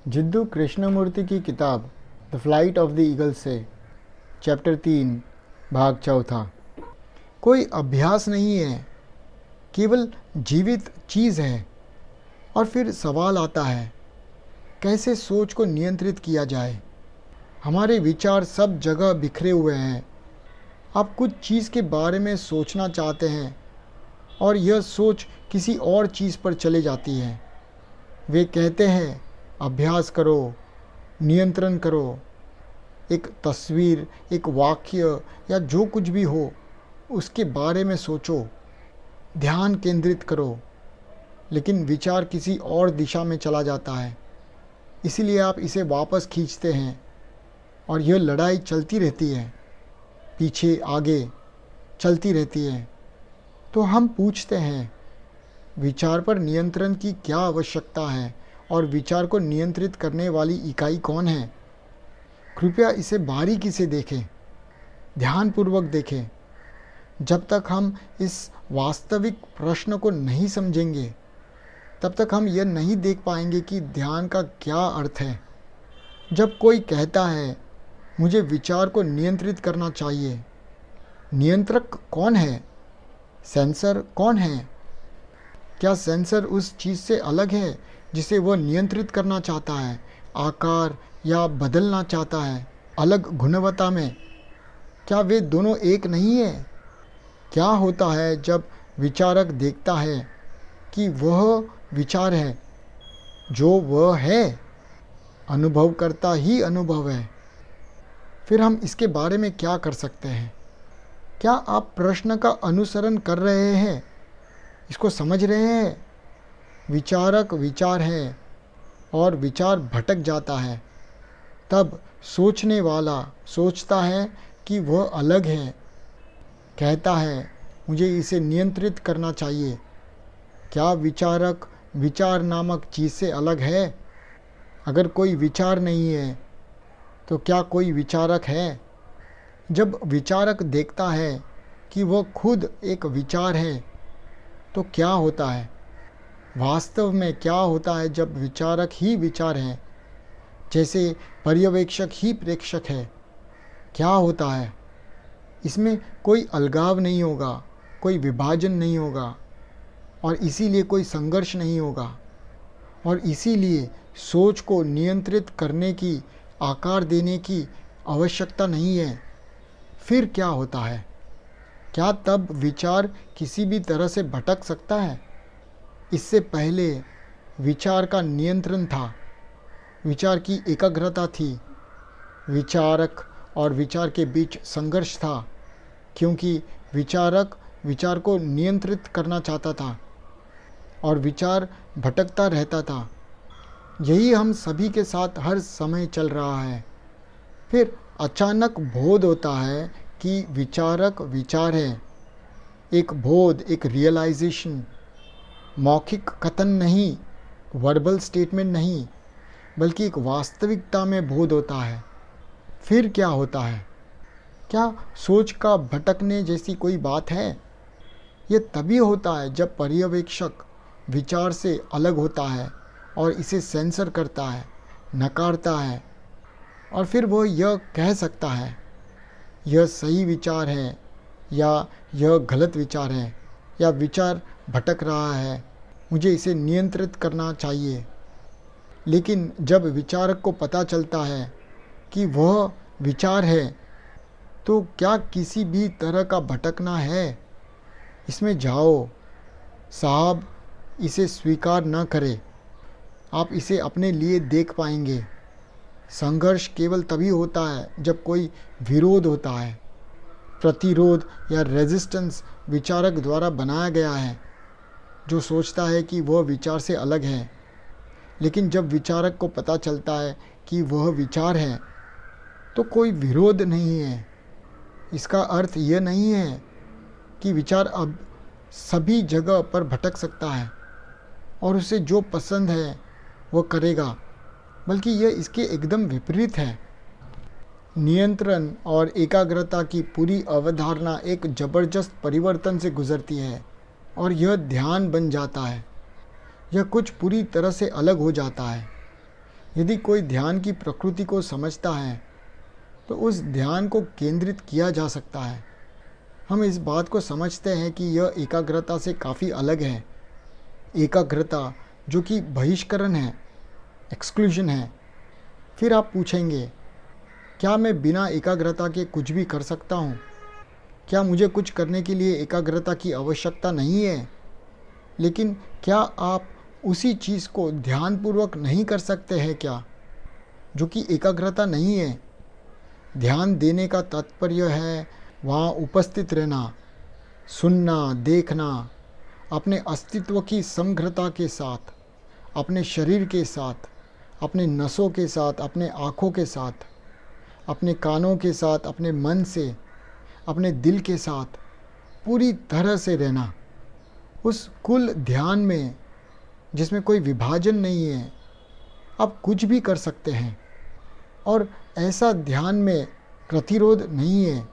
जिद्दू कृष्णमूर्ति की किताब the flight of the eagle से चैप्टर 3 भाग चौथा। कोई अभ्यास नहीं है, केवल जीवित चीज़ है। और फिर सवाल आता है, कैसे सोच को नियंत्रित किया जाए। हमारे विचार सब जगह बिखरे हुए हैं। आप कुछ चीज़ के बारे में सोचना चाहते हैं और यह सोच किसी और चीज़ पर चले जाती है। वे कहते हैं अभ्यास करो, नियंत्रण करो। एक तस्वीर, एक वाक्य या जो कुछ भी हो उसके बारे में सोचो, ध्यान केंद्रित करो। लेकिन विचार किसी और दिशा में चला जाता है, इसीलिए आप इसे वापस खींचते हैं और यह लड़ाई चलती रहती है, पीछे आगे चलती रहती है। तो हम पूछते हैं, विचार पर नियंत्रण की क्या आवश्यकता है और विचार को नियंत्रित करने वाली इकाई कौन है? कृपया इसे बारीकी से देखें, ध्यानपूर्वक देखें। जब तक हम इस वास्तविक प्रश्न को नहीं समझेंगे, तब तक हम यह नहीं देख पाएंगे कि ध्यान का क्या अर्थ है। जब कोई कहता है मुझे विचार को नियंत्रित करना चाहिए, नियंत्रक कौन है? सेंसर कौन है? क्या सेंसर उस चीज़ से अलग है जिसे वह नियंत्रित करना चाहता है, आकार या बदलना चाहता है अलग गुणवत्ता में? क्या वे दोनों एक नहीं है? क्या होता है जब विचारक देखता है कि वह विचार है जो वह है? अनुभव करता ही अनुभव है। फिर हम इसके बारे में क्या कर सकते हैं? क्या आप प्रश्न का अनुसरण कर रहे हैं? इसको समझ रहे हैं? विचारक विचार है और विचार भटक जाता है। तब सोचने वाला सोचता है कि वह अलग है, कहता है मुझे इसे नियंत्रित करना चाहिए। क्या विचारक विचार नामक चीज़ से अलग है? अगर कोई विचार नहीं है तो क्या कोई विचारक है? जब विचारक देखता है कि वह खुद एक विचार है तो क्या होता है? वास्तव में क्या होता है जब विचारक ही विचार है, जैसे पर्यवेक्षक ही प्रेक्षक है? क्या होता है? इसमें कोई अलगाव नहीं होगा, कोई विभाजन नहीं होगा और इसीलिए कोई संघर्ष नहीं होगा। और इसीलिए सोच को नियंत्रित करने की, आकार देने की आवश्यकता नहीं है। फिर क्या होता है? क्या तब विचार किसी भी तरह से भटक सकता है? इससे पहले विचार का नियंत्रण था, विचार की एकाग्रता थी। विचारक और विचार के बीच संघर्ष था, क्योंकि विचारक विचार को नियंत्रित करना चाहता था और विचार भटकता रहता था। यही हम सभी के साथ हर समय चल रहा है। फिर अचानक बोध होता है कि विचारक विचार है। एक बोध, एक रियलाइजेशन, मौखिक कथन नहीं, वर्बल स्टेटमेंट नहीं, बल्कि एक वास्तविकता में बोध होता है। फिर क्या होता है? क्या सोच का भटकने जैसी कोई बात है? यह तभी होता है जब पर्यवेक्षक विचार से अलग होता है और इसे सेंसर करता है, नकारता है। और फिर वह यह कह सकता है यह सही विचार है या यह गलत विचार है, या विचार भटक रहा है, मुझे इसे नियंत्रित करना चाहिए। लेकिन जब विचारक को पता चलता है कि वह विचार है, तो क्या किसी भी तरह का भटकना है? इसमें जाओ साहब, इसे स्वीकार न करें। आप इसे अपने लिए देख पाएंगे। संघर्ष केवल तभी होता है जब कोई विरोध होता है। प्रतिरोध या रेजिस्टेंस विचारक द्वारा बनाया गया है, जो सोचता है कि वह विचार से अलग है। लेकिन जब विचारक को पता चलता है कि वह विचार है, तो कोई विरोध नहीं है। इसका अर्थ यह नहीं है कि विचार अब सभी जगह पर भटक सकता है और उसे जो पसंद है वह करेगा, बल्कि यह इसके एकदम विपरीत है। नियंत्रण और एकाग्रता की पूरी अवधारणा एक जबरदस्त परिवर्तन से गुजरती है और यह ध्यान बन जाता है। यह कुछ पूरी तरह से अलग हो जाता है। यदि कोई ध्यान की प्रकृति को समझता है तो उस ध्यान को केंद्रित किया जा सकता है। हम इस बात को समझते हैं कि यह एकाग्रता से काफ़ी अलग है। एकाग्रता जो कि बहिष्करण है, एक्सक्लूजन है। फिर आप पूछेंगे, क्या मैं बिना एकाग्रता के कुछ भी कर सकता हूँ? क्या मुझे कुछ करने के लिए एकाग्रता की आवश्यकता नहीं है? लेकिन क्या आप उसी चीज़ को ध्यानपूर्वक नहीं कर सकते हैं क्या, जो कि एकाग्रता नहीं है? ध्यान देने का तात्पर्य है वहाँ उपस्थित रहना, सुनना, देखना, अपने अस्तित्व की समग्रता के साथ, अपने शरीर के साथ, अपने नसों के साथ, अपने आँखों के साथ, अपने कानों के साथ, अपने मन से, अपने दिल के साथ पूरी तरह से रहना। उस कुल ध्यान में जिसमें कोई विभाजन नहीं है, आप कुछ भी कर सकते हैं। और ऐसा ध्यान में प्रतिरोध नहीं है,